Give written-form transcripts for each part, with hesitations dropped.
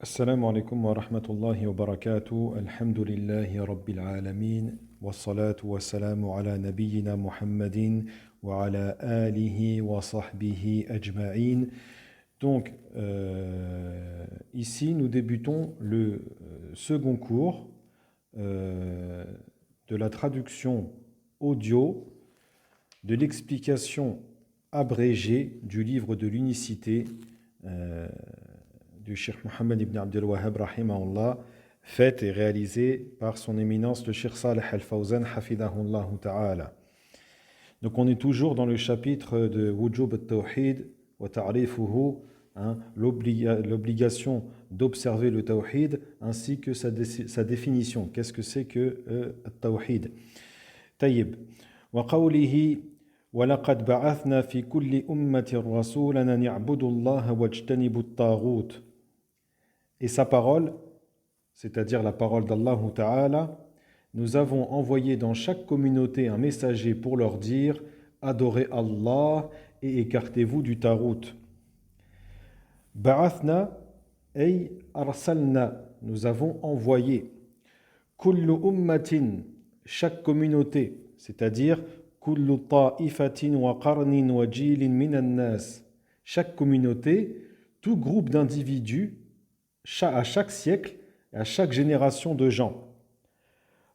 Assalamu alaikum wa rahmatullahi wa barakatuh. Alhamdulillahi rabbil alameen. Wa salatu wa salamu ala nabiyyina Muhammadin wa ala alihi wa sahbihi ajma'in. Donc, ici, nous débutons le second cours de la traduction audio de l'explication abrégée du livre de l'unicité du Cheikh Mohammed ibn Abdel Wahhab rahimahullah, faite et réalisée par son éminence le Cheikh Saleh al-Fawzan hafidahullah ta'ala. Donc on est toujours dans le chapitre de Wujub al-Tawhid wa ta'rifuhu, l'obligation d'observer le Tawhid ainsi que sa définition. Qu'est-ce que c'est que al-Tawhid? Tayyib. Wa qawlihi وَلَقَدْ بَعَثْنَا فِي كُلِّ أُمَّةٍ رَسُولًا أَنِ اعْبُدُوا اللَّهَ وَاجْتَنِبُوا الطَّاغُوتَ. Et sa parole, c'est-à-dire la parole d'Allah Ta'ala, nous avons envoyé dans chaque communauté un messager pour leur dire « Adorez Allah et écartez-vous du tarout ». Ba'athna ay arsalna, nous avons envoyé. Kullu ummatin, chaque communauté, c'est-à-dire kullu ta'ifatin wa qarnin wa jilin minan nas, chaque communauté, tout groupe d'individus, à chaque siècle et à chaque génération de gens.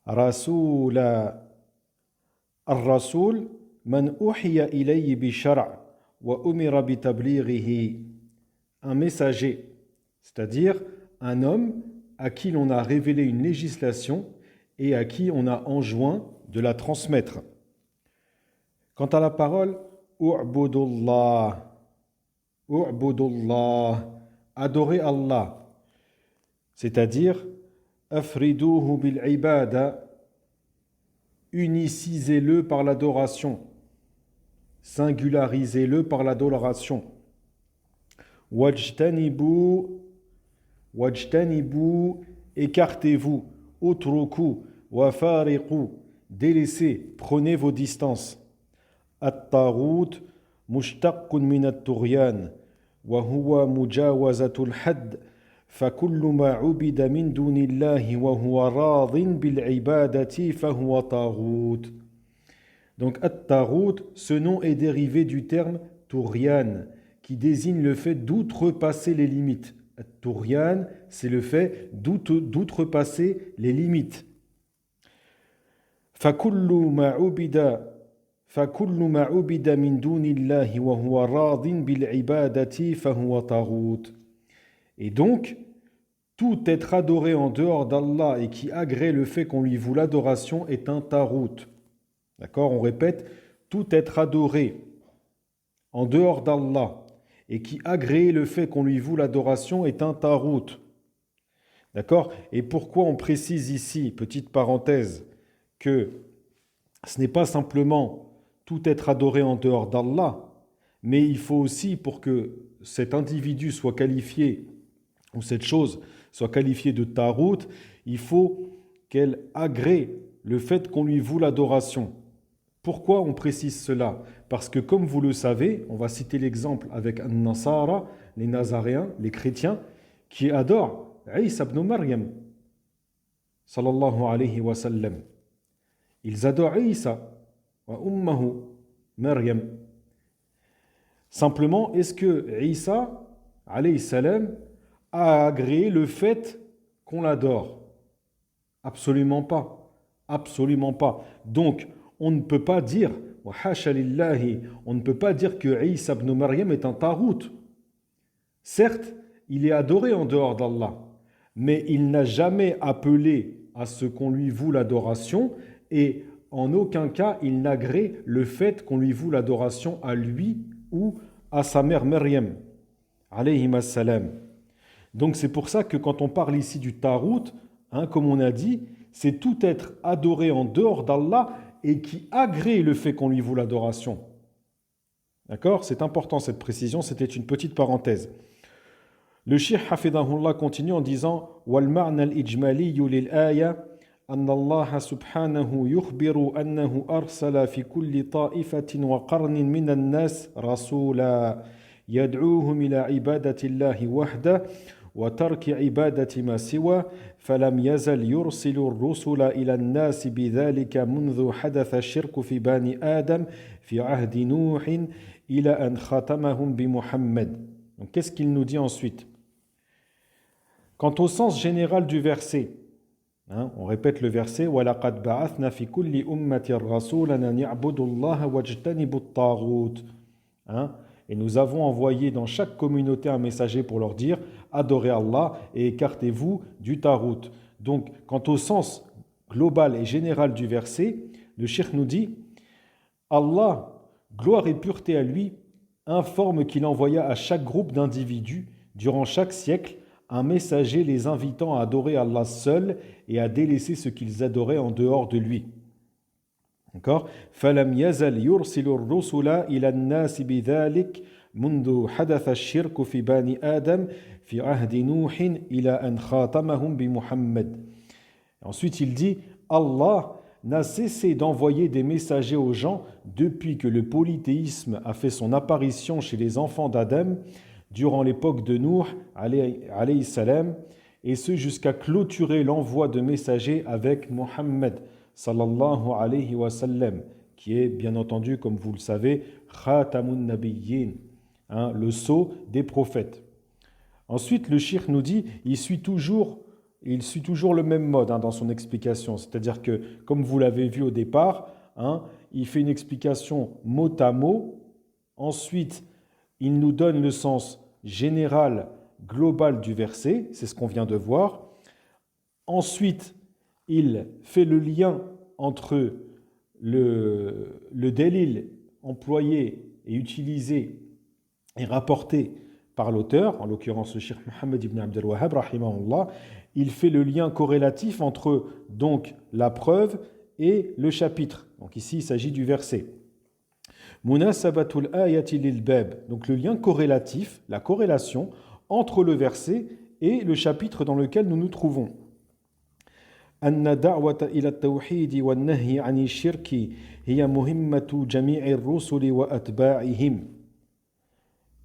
Rasula ar-rasul man uhiya ilayhi bi shar' wa umira bi tablighihi, un messager, c'est-à-dire un homme à qui l'on a révélé une législation et à qui on a enjoint de la transmettre. Quant à la parole u'budullah, adorer Allah, c'est-à-dire afriduhu bil ibada, unicisez-le par l'adoration, singularisez-le par l'adoration. Wajtanibu, écartez-vous, utruku wa fariqu, délaissez, prenez vos distances. At-taghut mushtaqqun min at-tughyan wa huwa mujawazatul hadd فكل ما عبد من دون الله وهو راض بالعبادة فهو طاغوت. Donc at-taghut, ce nom est dérivé du terme tughyan, qui désigne le fait d'outrepasser les limites. At-tughyan, c'est le fait d'outrepasser les limites. فكل ما عبد من دون الله وهو راض بالعبادة فهو طاغوت. Et donc, tout être adoré en dehors d'Allah et qui agrée le fait qu'on lui voue l'adoration est un tarout. D'accord? On répète, tout être adoré en dehors d'Allah et qui agrée le fait qu'on lui voue l'adoration est un tarout. D'accord? Et pourquoi on précise ici, petite parenthèse, que ce n'est pas simplement tout être adoré en dehors d'Allah, mais il faut aussi, pour que cet individu soit qualifié ou cette chose soit qualifiée de tarout, il faut qu'elle agrée le fait qu'on lui voue l'adoration. Pourquoi on précise cela? Parce que comme vous le savez, on va citer l'exemple avec An-Nasara, les Nazaréens, les chrétiens, qui adorent Isa ibn Maryam, sallallahu alayhi wa sallam. Ils adorent Isa, wa ummahu Maryam. Simplement, est-ce que Isa, alayhi salam, a agréé le fait qu'on l'adore? Absolument pas. Absolument pas. Donc, on ne peut pas dire, wa hasha lillahi, on ne peut pas dire que Isa ibn Maryam est un tarout. Certes, il est adoré en dehors d'Allah, mais il n'a jamais appelé à ce qu'on lui voue l'adoration et en aucun cas il n'agrée le fait qu'on lui voue l'adoration à lui ou à sa mère Maryam, alayhi salam. Donc c'est pour ça que quand on parle ici du tarout, comme on a dit, c'est tout être adoré en dehors d'Allah et qui agrée le fait qu'on lui voue l'adoration. D'accord? C'est important cette précision, c'était une petite parenthèse. Le Cheikh Hafidahullah continue en disant wal ma'na al-ijmali lil-aya أن الله سبحانه يخبر أنه أرسل في كل طائفة وقرن من الناس رسولا يدعوهم إلى عبادة الله وحده وترك عبادة ما سوى فلم يزل يرسل الرسل إلى الناس بذلك منذ حدث الشرك في بني آدم في عهد نوح إلى أن ختمهم بمحمد. Donc qu'est-ce qu'il nous dit ensuite? Quant au sens général du verset, on répète le verset وَلَقَدْ بَعَثْنَا فِي كُلِّ أُمَّةٍ رَسُولًا أَنِ اعْبُدُوا اللَّهَ وَاجْتَنِبُوا الطَّاغُوتَ. Et nous avons envoyé dans chaque communauté un messager pour leur dire adorez Allah et écartez-vous du tarout. Donc, quant au sens global et général du verset, le cheikh nous dit Allah, gloire et pureté à lui, informe qu'il envoya à chaque groupe d'individus durant chaque siècle un messager les invitant à adorer Allah seul et à délaisser ce qu'ils adoraient en dehors de lui. D'accord? فَلَمْ يَزَلْ يُرْسِلُ الرُّسُلَ إِلَى النَّاسِ بِذَلِكَ مُنْذُ حَدَثَ الشِّرْكُ فِي بَنِي آدَمَ فِي عَهْدِ نُوحٍ إِلَى أَنْ خَاتَمَهُمْ بِمُحَمَّدٍ. Ensuite il dit Allah n'a cessé d'envoyer des messagers aux gens depuis que le polythéisme a fait son apparition chez les enfants d'Adam durant l'époque de Nuh alayhi salam, et ce jusqu'à clôturer l'envoi de messagers avec Muhammad sallallahu alayhi wa sallam, qui est bien entendu, comme vous le savez, Khatamun Nabiyyin, le sceau des prophètes. Ensuite, le cheikh nous dit, il suit toujours le même mode dans son explication, c'est-à-dire que, comme vous l'avez vu au départ, il fait une explication mot à mot, ensuite, il nous donne le sens général, global du verset, c'est ce qu'on vient de voir. Ensuite, il fait le lien entre le délil employé et utilisé et rapporté par l'auteur, en l'occurrence le cheikh Mohammed ibn Abdel Wahhab, rahimahullah. Il fait le lien corrélatif entre donc la preuve et le chapitre. Donc ici, il s'agit du verset. Munasabatul ayati lil bab, donc le lien corrélatif, la corrélation entre le verset et le chapitre dans lequel nous nous trouvons. أن دعوة إلى التوحيد والنهي عن الشرك هي مهمة جميع الرسل وأتباعهم.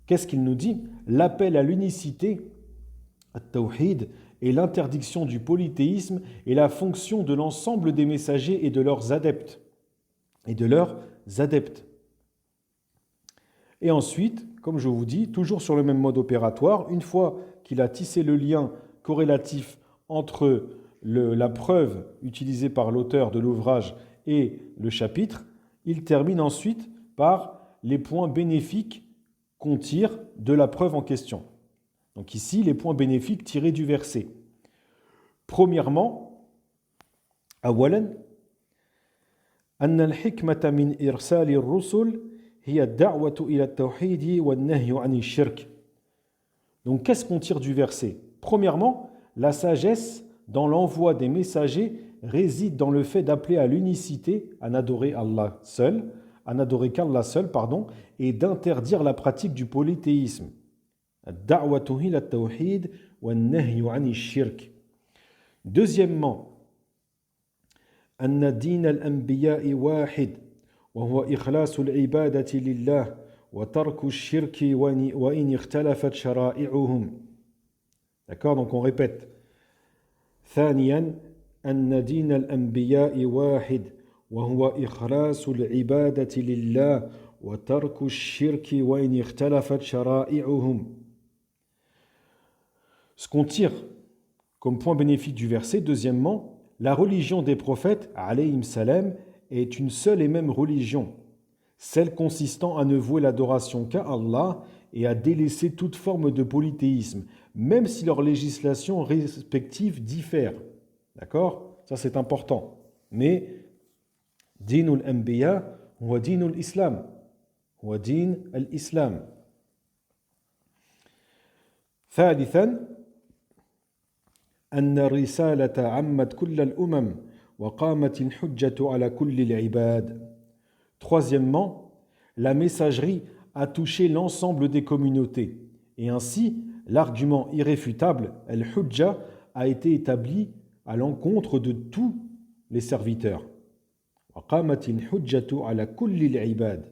Qu'est-ce qu'il nous dit? L'appel à l'unicité, at-tawhid, et l'interdiction du polythéisme est la fonction de l'ensemble des messagers et de leurs adeptes. Et ensuite, comme je vous dis, toujours sur le même mode opératoire, une fois qu'il a tissé le lien corrélatif entre la preuve utilisée par l'auteur de l'ouvrage et le chapitre, il termine ensuite par les points bénéfiques qu'on tire de la preuve en question. Donc ici, les points bénéfiques tirés du verset. Premièrement, أولاً أن الحكمة من إرسال الرسل هي الدعوة إلى التوحيد والنهي عن الشرك. Donc qu'est-ce qu'on tire du verset? Premièrement, la sagesse dans l'envoi des messagers réside dans le fait d'appeler à l'unicité, à n'adorer qu'Allah seul, et d'interdire la pratique du polythéisme. Deuxièmement, أن دين الأنبياء واحد وهو إخلاص العبادة لله وترك الشرك وإن اختلفت شرائعهم. D'accord, donc on répète. ثانيا أن دين الأنبياء واحد وهو إخلاص العبادة لله وترك الشرك وإن اختلفت شرائعهم. Ce qu'on tire comme point bénéfique du verset, deuxièmement, la religion des prophètes, alayhim salam, est une seule et même religion, celle consistant à ne vouer l'adoration qu'à Allah et à délaisser toute forme de polythéisme, même si leurs législations respectives diffèrent. D'accord? Ça c'est important. Mais dinul anbiya huwa dinul islam. Huwa din al-islam. ثالثا أن الرسالة عمت كل الأمم وقامت الحجة على كل العباد. Troisièmement, la messagerie a touché l'ensemble des communautés et ainsi l'argument irréfutable, al-hujja, a été établi à l'encontre de tous les serviteurs. وقامت الحجة على كل العباد.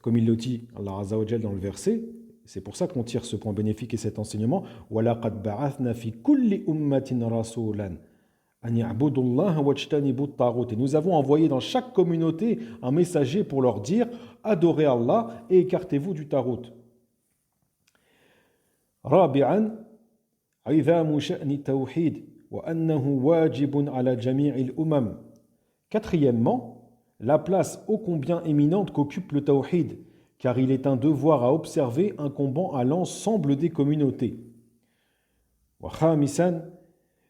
Comme il le dit Allah Azza wa Jal dans le verset, C'est pour ça qu'on tire ce point bénéfique et cet enseignement. وَلَقَدْ بَعَثْنَا فِي كُلِّ أُمَّةٍ رَسُولًا أَنْ يَعْبُدُوا اللَّهَ وَاجْتَنِبُوا الطَّاغُوتَ. Et nous avons envoyé dans chaque communauté un messager pour leur dire adorez Allah et écartez-vous du tarout. رابعا عظام شأن التوحيد وأنه واجب على جميع الأمم. Quatrièmement, la place ô combien éminente qu'occupe le tawhid, car il est un devoir à observer incombant à l'ensemble des communautés. وخامسا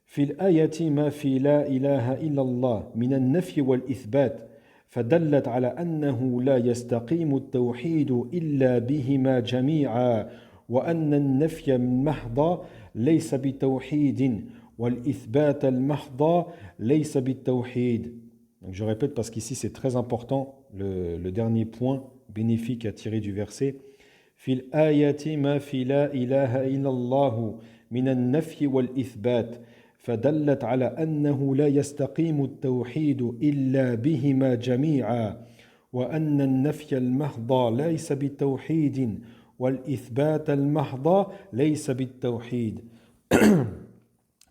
في الآية ما في لا إله إلا الله من النفي والإثبات فدلت على أنه لا يستقيم التوحيد إلا بهما جميعا وأن النفي المحض ليس بالتوحيد والإثبات المحض ليس بالتوحيد. Donc je répète parce qu'ici c'est très important le dernier point bénéfique à tirer du verset. في الآية ما في لا إله إلا الله من النفي والإثبات فدلت على أنه لا يستقيم التوحيد إلا بهما جميعا وأن النفي المحض ليس بالتوحيد والإثبات المحض ليس بالتوحيد.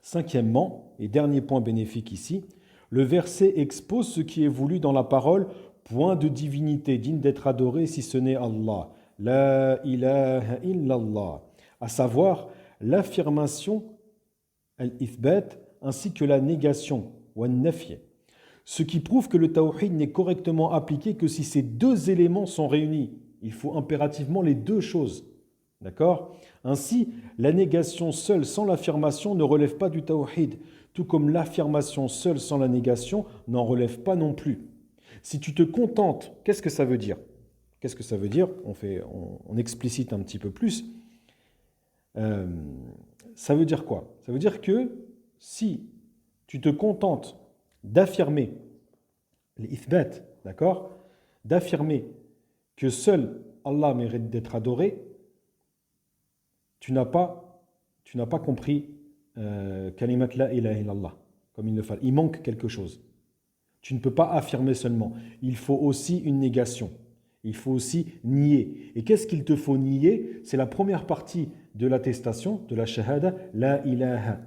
Cinquièmement, et dernier point bénéfique ici, le verset expose ce qui est voulu dans la parole, point de divinité digne d'être adoré si ce n'est Allah. La ilaha illallah. À savoir l'affirmation, al-ithbat, ainsi que la négation, wa-nafy. Ce qui prouve que le tawhid n'est correctement appliqué que si ces deux éléments sont réunis. Il faut impérativement les deux choses. D'accord ? Ainsi, la négation seule sans l'affirmation ne relève pas du tawhid, tout comme l'affirmation seule sans la négation n'en relève pas non plus. Si tu te contentes, qu'est-ce que ça veut dire ? Qu'est-ce que ça veut dire ? On explicite un petit peu plus. Ça veut dire quoi ? Ça veut dire que si tu te contentes d'affirmer l'ithbat, d'accord ? D'affirmer que seul Allah mérite d'être adoré, tu n'as pas compris kalimat la ilaha illallah comme il le fallait. Il manque quelque chose. Tu ne peux pas affirmer seulement. Il faut aussi une négation. Il faut aussi nier. Et qu'est-ce qu'il te faut nier ? C'est la première partie de l'attestation, de la shahada, la ilaha.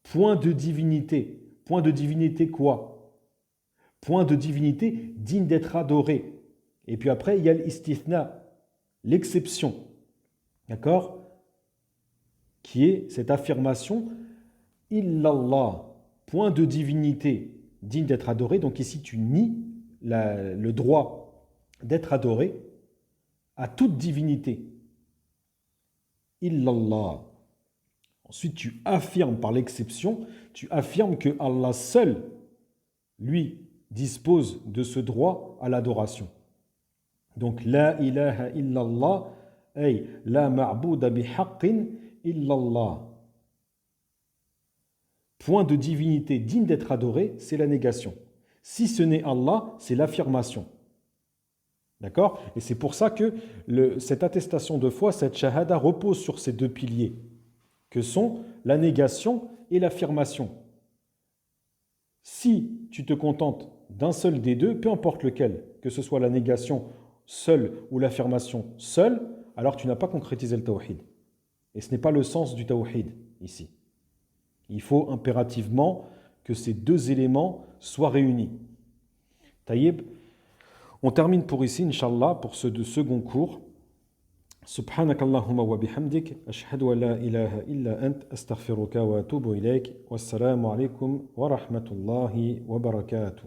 Point de divinité. Point de divinité quoi ? Point de divinité digne d'être adoré. Et puis après, il y a l'istithna, l'exception. D'accord ? Qui est cette affirmation illallah, point de divinité digne d'être adoré. Donc ici, tu nies le droit d'être adoré à toute divinité. Illallah. Ensuite, tu affirmes par l'exception, tu affirmes que Allah seul, lui, dispose de ce droit à l'adoration. Donc, la ilaha illallah, ay la ma'bouda bihaqqin illallah. Point de divinité digne d'être adoré, c'est la négation. Si ce n'est Allah, c'est l'affirmation. D'accord ? Et c'est pour ça que cette attestation de foi, cette shahada, repose sur ces deux piliers, que sont la négation et l'affirmation. Si tu te contentes d'un seul des deux, peu importe lequel, que ce soit la négation seule ou l'affirmation seule, alors tu n'as pas concrétisé le tawhid. Et ce n'est pas le sens du tawhid ici. Il faut impérativement que ces deux éléments soient réunis. Taïb, on termine pour ici, Inch'Allah, pour ce second cours. Subhanakallahumma wa bihamdik, ashhadu an la ilaha illa ant, astaghfiruka wa atubu ilayk, wassalamu alaikum wa rahmatullahi wa barakatuh.